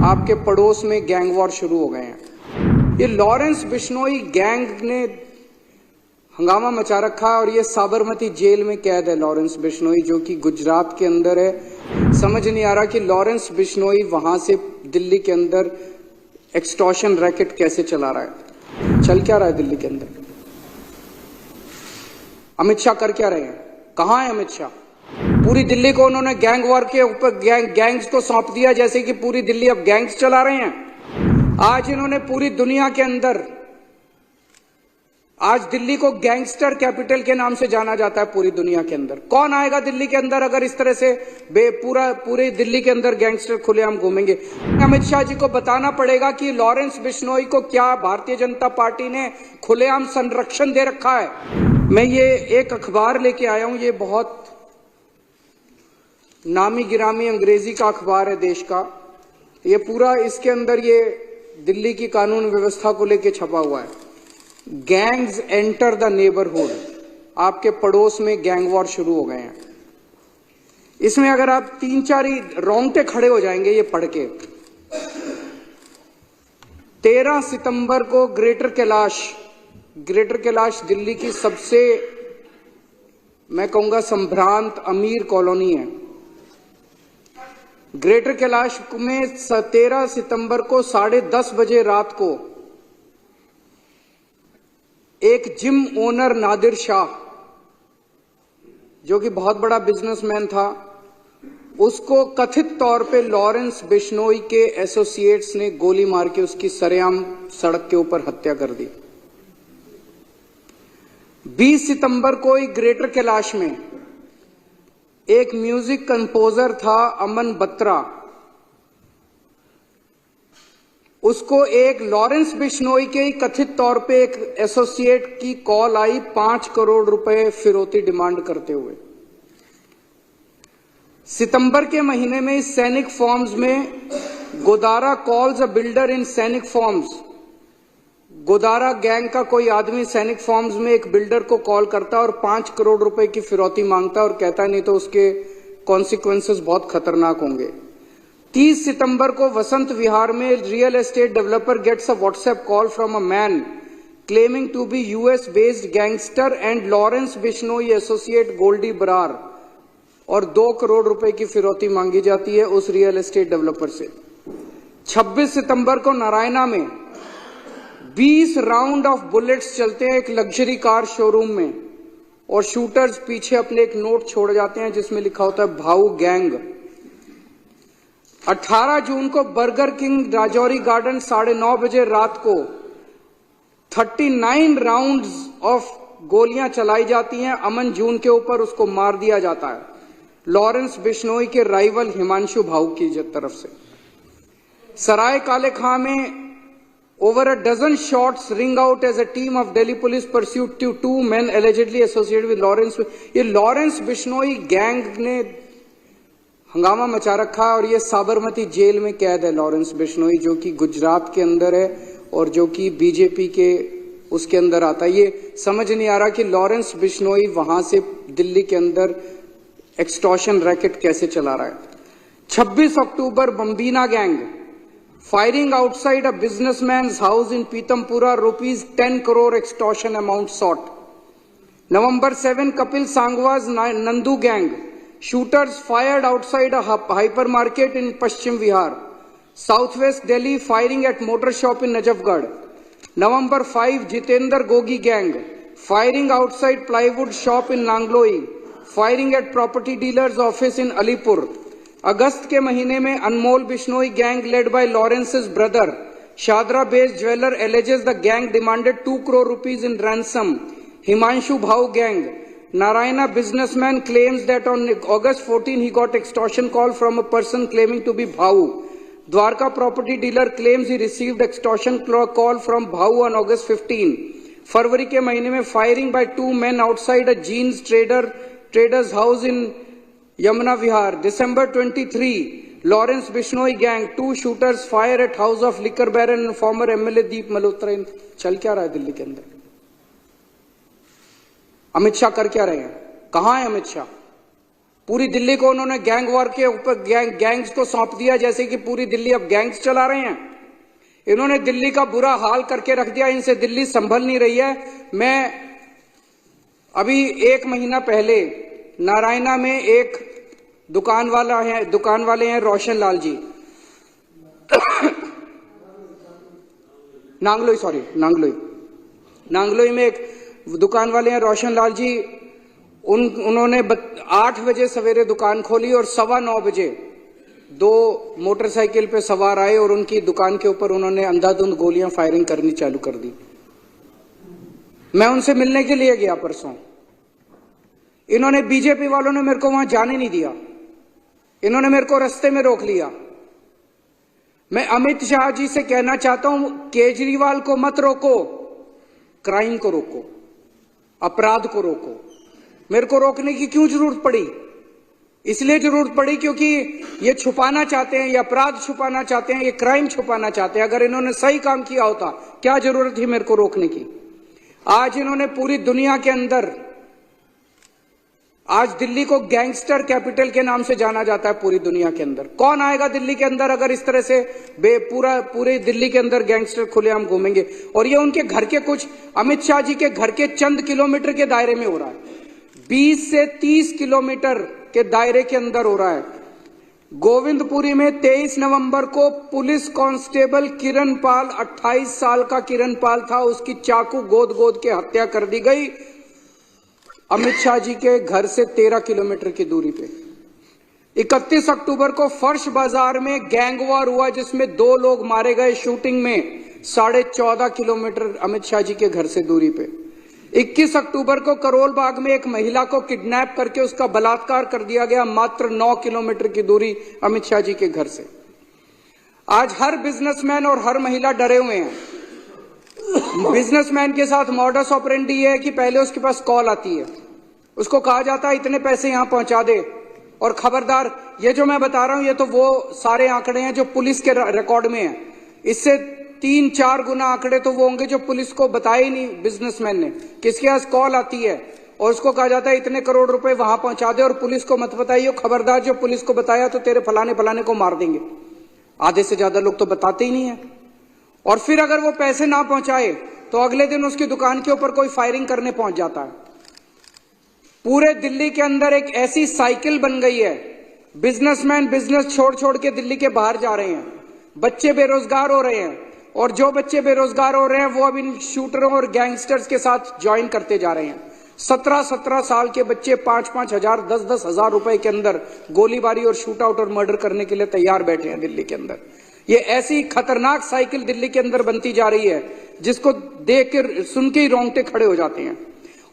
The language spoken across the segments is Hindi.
आपके पड़ोस में गैंग वॉर शुरू हो गए हैं। ये लॉरेंस बिश्नोई गैंग ने हंगामा मचा रखा है और ये साबरमती जेल में कैद है लॉरेंस बिश्नोई, जो कि गुजरात के अंदर है। समझ नहीं आ रहा कि लॉरेंस बिश्नोई वहां से दिल्ली के अंदर एक्सटॉर्शन रैकेट कैसे चला रहा है। चल क्या रहा है दिल्ली के अंदर? अमित शाह कर क्या रहे हैं? कहां है अमित शाह? पूरी दिल्ली को उन्होंने गैंग वॉर के ऊपर गैंग्स को सौंप दिया, जैसे कि पूरी दिल्ली अब गैंग्स चला रहे हैं। आज इन्होंने पूरी दुनिया के अंदर, आज दिल्ली को गैंगस्टर कैपिटल के नाम से जाना जाता है पूरी दुनिया के अंदर। कौन आएगा दिल्ली के अंदर अगर इस तरह से पूरे दिल्ली के अंदर गैंगस्टर खुलेआम घूमेंगे? अमित शाह जी को बताना पड़ेगा कि लॉरेंस बिश्नोई को क्या भारतीय जनता पार्टी ने खुलेआम संरक्षण दे रखा है। मैं ये एक अखबार लेके आया हूं, ये बहुत नामी गिरामी अंग्रेजी का अखबार है देश का। ये पूरा इसके अंदर ये दिल्ली की कानून व्यवस्था को लेके छपा हुआ है। गैंग्स एंटर द नेबरहुड, आपके पड़ोस में गैंग वॉर शुरू हो गए हैं। इसमें अगर आप 3-4 ही रोंगटे खड़े हो जाएंगे ये पढ़ के। 13 सितंबर को ग्रेटर कैलाश दिल्ली की सबसे, मैं कहूंगा, संभ्रांत अमीर कॉलोनी है। ग्रेटर कैलाश में 13 सितंबर को 10:30 बजे रात को एक जिम ओनर नादिर शाह, जो कि बहुत बड़ा बिजनेसमैन था, उसको कथित तौर पे लॉरेंस बिश्नोई के एसोसिएट्स ने गोली मार के उसकी सरेआम सड़क के ऊपर हत्या कर दी। 20 सितंबर को ही ग्रेटर कैलाश में एक म्यूजिक कंपोजर था अमन बत्रा, उसको एक लॉरेंस बिश्नोई के कथित तौर पे एक एसोसिएट की कॉल आई 5 करोड़ रुपए फिरौती डिमांड करते हुए। सितंबर के महीने में इस सैनिक फॉर्म्स में गोदारा कॉल्स अ बिल्डर इन सैनिक फॉर्म्स, गोदारा गैंग का कोई आदमी सैनिक फॉर्म्स में एक बिल्डर को कॉल करता है और 5 करोड़ रुपए की फिरौती मांगता है और कहता है नहीं तो उसके कॉन्सिक्वेंसेस बहुत खतरनाक होंगे। 30 सितंबर को वसंत विहार में real estate developer gets a WhatsApp call from a man claiming to be US based gangster and Lawrence Bishnoi associate Goldy Brar, और 2 करोड़ रुपए की फिरौती मांगी जाती है उस रियल एस्टेट डेवलपर से। 26 सितंबर को नारायणा में 20 राउंड ऑफ बुलेट्स चलते हैं एक लग्जरी कार शोरूम में, और शूटर्स पीछे अपने एक नोट छोड़ जाते हैं जिसमें लिखा होता है भाऊ गैंग। 18 जून को बर्गर किंग राजौरी गार्डन 9:30 बजे रात को 39 राउंड्स ऑफ गोलियां चलाई जाती हैं अमन जून के ऊपर, उसको मार दिया जाता है लॉरेंस बिश्नोई के राइवल हिमांशु भाऊ की तरफ से। सराय काले खां में over a dozen shots ring out as a team of Delhi police pursued 2 men allegedly associated with Lawrence। ये लॉरेंस बिश्नोई गैंग ने हंगामा मचा रखा है और ये साबरमती जेल में कैद है लॉरेंस बिश्नोई, जो कि गुजरात के अंदर है और जो कि बीजेपी के उसके अंदर आता है। ये समझ नहीं आ रहा कि लॉरेंस बिश्नोई वहां से दिल्ली के अंदर एक्सटॉर्शन रैकेट कैसे चला रहा है। 26 अक्टूबर बम्बीना gang firing outside a businessman's house in Pitampura, ₹10 crore extortion amount sought। November 7, Kapil Sangwa's Nandu gang, shooters fired outside a hypermarket in Paschim Vihar। Southwest Delhi, firing at motor shop in Najafgarh। November 5, Jitendra Gogi gang, firing outside plywood shop in Nangloi, firing at property dealer's office in Alipur। अगस्त के महीने में Anmol Bishnoi gang led by Lawrence's brother, Shahdara based jeweller, alleges the gang demanded 2 crore rupees in ransom। Himanshu Bhau gang, Narayana businessman claims that on August 14 he got extortion call from a person claiming to be Bhau। Dwarka property dealer claims he received extortion call from Bhau on August 15। फरवरी के महीने में firing by 2 men outside a jeans trader's house in Yamuna Vihar। December 23, Lawrence Bishnoi gang, 2 shooters fire at house of liquor baron and former MLA Deep Malhotra। चल क्या रहा है दिल्ली के अंदर? अमित शाह कर क्या रहे हैं? कहां है अमित शाह? पूरी दिल्ली को उन्होंने गैंग वॉर के ऊपर गैंग्स को सौंप दिया, जैसे कि पूरी दिल्ली अब गैंग्स चला रहे हैं। इन्होंने दिल्ली का बुरा हाल करके रख दिया, इनसे दिल्ली संभल नहीं रही है। मैं अभी 1 महीना पहले नारायणा में एक दुकान वाले हैं रोशन लाल जी, नांगलोई में एक दुकान वाले हैं रोशन लाल जी। उन्होंने 8 बजे सवेरे दुकान खोली और 9:15 बजे 2 मोटरसाइकिल पे सवार आए और उनकी दुकान के ऊपर उन्होंने अंधाधुंध गोलियां फायरिंग करनी चालू कर दी। मैं उनसे मिलने के लिए गया परसों। इन्होंने, बीजेपी वालों ने मेरे को वहां जाने नहीं दिया, इन्होंने मेरे को रास्ते में रोक लिया। मैं अमित शाह जी से कहना चाहता हूं, केजरीवाल को मत रोको, क्राइम को रोको, अपराध को रोको। मेरे को रोकने की क्यों जरूरत पड़ी? इसलिए जरूरत पड़ी क्योंकि ये छुपाना चाहते हैं, ये अपराध छुपाना चाहते हैं, ये क्राइम छुपाना चाहते हैं। अगर इन्होंने सही काम किया होता, क्या जरूरत थी मेरे को रोकने की? आज इन्होंने पूरी दुनिया के अंदर, आज दिल्ली को गैंगस्टर कैपिटल के नाम से जाना जाता है पूरी दुनिया के अंदर। कौन आएगा दिल्ली के अंदर अगर इस तरह से पूरे दिल्ली के अंदर गैंगस्टर खुलेआम घूमेंगे? और ये उनके घर के कुछ, अमित शाह जी के घर के चंद किलोमीटर के दायरे में हो रहा है, 20 से 30 किलोमीटर के दायरे के अंदर हो रहा है। गोविंदपुरी में 23 नवंबर को पुलिस कांस्टेबल किरण पाल, 28 साल का किरण पाल था, उसकी चाकू गोद के हत्या कर दी गई अमित शाह जी के घर से 13 किलोमीटर की दूरी पे। 31 अक्टूबर को फर्श बाजार में गैंग वॉर हुआ जिसमें 2 लोग मारे गए शूटिंग में, 14.5 किलोमीटर अमित शाह जी के घर से दूरी पे। 21 अक्टूबर को करोल बाग में एक महिला को किडनैप करके उसका बलात्कार कर दिया गया, मात्र 9 किलोमीटर की दूरी अमित शाह जी के घर से। आज हर बिजनेसमैन और हर महिला डरे हुए हैं। बिजनेसमैन के साथ मॉडस ऑपरेंडी है कि पहले उसके पास कॉल आती है, उसको कहा जाता है इतने पैसे यहां पहुंचा दे, और खबरदार, ये जो मैं बता रहा हूं ये तो वो सारे आंकड़े हैं जो पुलिस के रिकॉर्ड में है। इससे 3-4 गुना आंकड़े तो वो होंगे जो पुलिस को बताए ही नहीं बिजनेसमैन ने। किसके पास कॉल आती है और उसको कहा जाता है इतने करोड़ रुपए वहां पहुंचा दे और पुलिस को मत बताइए, खबरदार जो पुलिस को बताया तो तेरे फलाने को मार देंगे। आधे से ज्यादा लोग तो बताते ही नहीं है। और फिर अगर वो पैसे ना पहुंचाए तो अगले दिन उसकी दुकान के ऊपर कोई फायरिंग करने पहुंच जाता है। पूरे दिल्ली के अंदर एक ऐसी साइकिल बन गई है, बिजनेसमैन बिजनेस छोड़ के दिल्ली के बाहर जा रहे हैं, बच्चे बेरोजगार हो रहे हैं, और जो बच्चे बेरोजगार हो रहे हैं वो अब इन शूटरों और गैंगस्टर्स के साथ ज्वाइन करते जा रहे हैं। 17-17 साल के बच्चे 5-5 हजार 10-10 हजार रुपए के अंदर गोलीबारी और शूट आउट और मर्डर करने के लिए तैयार बैठे हैं दिल्ली के अंदर। ये ऐसी खतरनाक साइकिल दिल्ली के अंदर बनती जा रही है जिसको देख कर सुन के ही रोंगटे खड़े हो जाते हैं।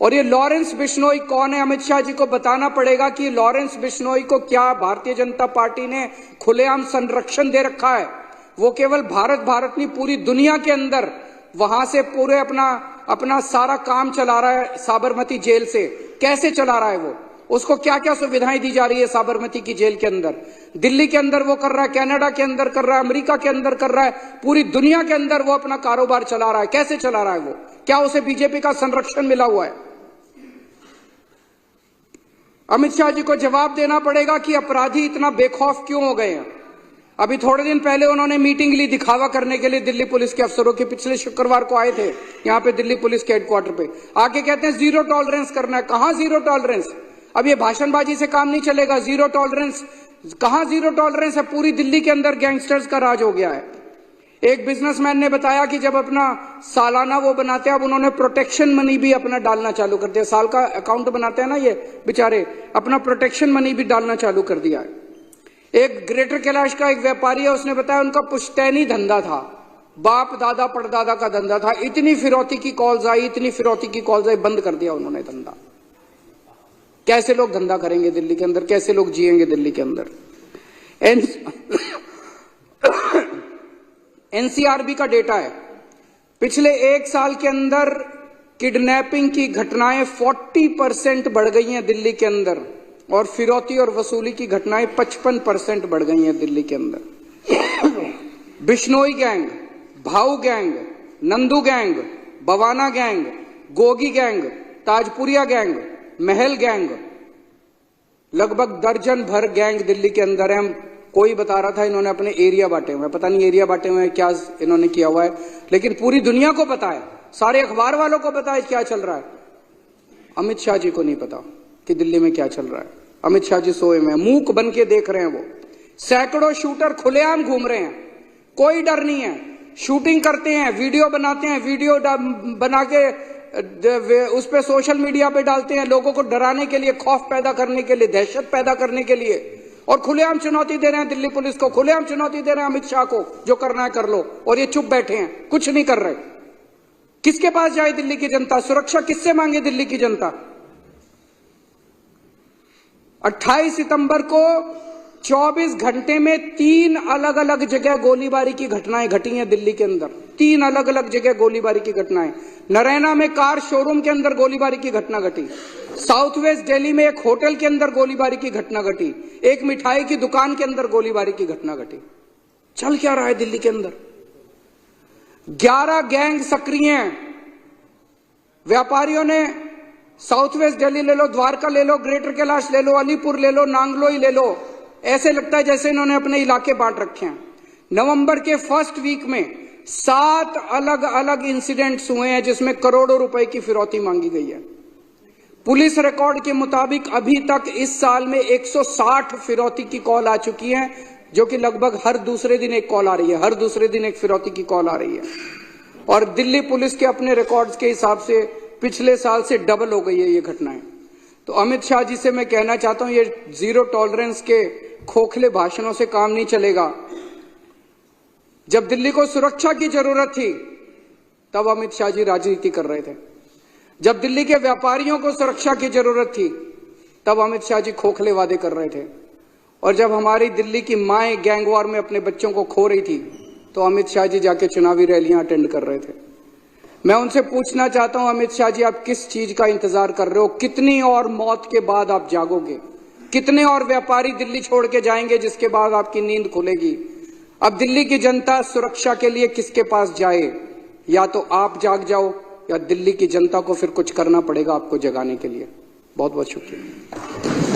और ये लॉरेंस बिश्नोई कौन है? अमित शाह जी को बताना पड़ेगा कि लॉरेंस बिश्नोई को क्या भारतीय जनता पार्टी ने खुलेआम संरक्षण दे रखा है। वो केवल भारत नहीं, पूरी दुनिया के अंदर वहां से पूरे अपना सारा काम चला रहा है साबरमती जेल से। कैसे चला रहा है वो? उसको क्या क्या सुविधाएं दी जा रही है साबरमती की जेल के अंदर? दिल्ली के अंदर वो कर रहा है, कनाडा के अंदर कर रहा है, अमेरिका के अंदर कर रहा है, पूरी दुनिया के अंदर वो अपना कारोबार चला रहा है। कैसे चला रहा है वो? क्या उसे बीजेपी का संरक्षण मिला हुआ है? अमित शाह जी को जवाब देना पड़ेगा कि अपराधी इतना बेखौफ क्यों हो गए हैं। अभी थोड़े दिन पहले उन्होंने मीटिंग ली दिखावा करने के लिए दिल्ली पुलिस के अफसरों की। पिछले शुक्रवार को आए थे यहाँ पे दिल्ली पुलिस के हेडक्वार्टर पे, आके कहते हैं जीरो टॉलरेंस करना है। कहां जीरो टॉलरेंस? अब ये भाषणबाजी से काम नहीं चलेगा। जीरो टॉलरेंस कहां? जीरो टॉलरेंस है? पूरी दिल्ली के अंदर गैंगस्टर्स का राज हो गया है। एक बिजनेसमैन ने बताया कि जब अपना सालाना वो बनाते हैं, अब उन्होंने प्रोटेक्शन मनी भी अपना डालना चालू कर दिया। साल का अकाउंट बनाते हैं ना ये बेचारे, अपना प्रोटेक्शन मनी भी डालना चालू कर दिया है। एक ग्रेटर कैलाश का एक व्यापारी है, उसने बताया उनका पुश्तैनी धंधा था, बाप दादा परदादा का धंधा था। इतनी फिरौती की कॉल्स आई, बंद कर दिया उन्होंने धंधा। कैसे लोग धंधा करेंगे दिल्ली के अंदर? कैसे लोग जिएंगे दिल्ली के अंदर? एनसीआरबी का डेटा है, पिछले 1 साल के अंदर किडनैपिंग की घटनाएं 40% बढ़ गई हैं दिल्ली के अंदर, और फिरौती और वसूली की घटनाएं 55% बढ़ गई हैं दिल्ली के अंदर। बिश्नोई गैंग, भाऊ gang, Nandu gang, Bawana gang, Gogi gang, Tajpuriya gang, महल गैंग, लगभग दर्जन भर गैंग दिल्ली के अंदर है। कोई बता रहा था इन्होंने अपने एरिया बांटे हुए हैं, पता नहीं एरिया बांटे हुए हैं क्या इन्होंने किया हुआ है, लेकिन पूरी दुनिया को पता है, सारे अखबार वालों को पता है क्या चल रहा है। अमित शाह जी को नहीं पता कि दिल्ली में क्या चल रहा है। अमित शाह जी सोए में मूक बन के देख रहे हैं। वो सैकड़ों शूटर खुलेआम घूम रहे हैं, कोई डर नहीं है, शूटिंग करते हैं, वीडियो बनाते हैं, वीडियो बना के उस पे सोशल मीडिया पे डालते हैं, लोगों को डराने के लिए, खौफ पैदा करने के लिए, दहशत पैदा करने के लिए, और खुलेआम चुनौती दे रहे हैं दिल्ली पुलिस को, खुलेआम चुनौती दे रहे हैं अमित शाह को, जो करना है कर लो, और ये चुप बैठे हैं, कुछ नहीं कर रहे। किसके पास जाए दिल्ली की जनता? सुरक्षा किससे मांगे दिल्ली की जनता? 28 सितंबर को 24 घंटे में 3 अलग अलग जगह गोलीबारी की घटनाएं घटी हैं दिल्ली के अंदर। 3 अलग अलग जगह गोलीबारी की घटनाएं। नरैना में कार शोरूम के अंदर गोलीबारी की घटना घटी, साउथ वेस्ट दिल्ली में एक होटल के अंदर गोलीबारी की घटना घटी, एक मिठाई की दुकान के अंदर गोलीबारी की घटना घटी। चल क्या रहा है दिल्ली के अंदर? 11 गैंग सक्रिय हैं। व्यापारियों ने साउथ वेस्ट दिल्ली ले लो, द्वारका ले लो, ग्रेटर कैलाश ले लो, अलीपुर ले लो, नांगलोई ले लो, ऐसे लगता है जैसे इन्होंने अपने इलाके बांट रखे हैं। नवंबर के फर्स्ट वीक में 7 अलग अलग इंसिडेंट्स हुए हैं जिसमें करोड़ों रुपए की फिरौती मांगी गई है। पुलिस रिकॉर्ड के मुताबिक अभी तक इस साल में 160 फिरौती की कॉल आ चुकी है, जो कि लगभग हर दूसरे दिन एक कॉल आ रही है, हर दूसरे दिन एक फिरौती की कॉल आ रही है। और दिल्ली पुलिस के अपने रिकॉर्ड्स के हिसाब से पिछले साल से डबल हो गई है ये घटनाएं। तो अमित शाह जी से मैं कहना चाहता हूं, ये जीरो टॉलरेंस के खोखले भाषणों से काम नहीं चलेगा। जब दिल्ली को सुरक्षा की जरूरत थी तब अमित शाह जी राजनीति कर रहे थे। जब दिल्ली के व्यापारियों को सुरक्षा की जरूरत थी तब अमित शाह जी खोखले वादे कर रहे थे। और जब हमारी दिल्ली की माएं गैंगवार में अपने बच्चों को खो रही थी तो अमित शाह जी जाके चुनावी रैलियां अटेंड कर रहे थे। मैं उनसे पूछना चाहता हूं, अमित शाह जी आप किस चीज का इंतजार कर रहे हो? कितनी और मौत के बाद आप जागोगे? कितने और व्यापारी दिल्ली छोड़ के जाएंगे जिसके बाद आपकी नींद खुलेगी? अब दिल्ली की जनता सुरक्षा के लिए किसके पास जाए? या तो आप जाग जाओ या दिल्ली की जनता को फिर कुछ करना पड़ेगा आपको जगाने के लिए। बहुत बहुत शुक्रिया।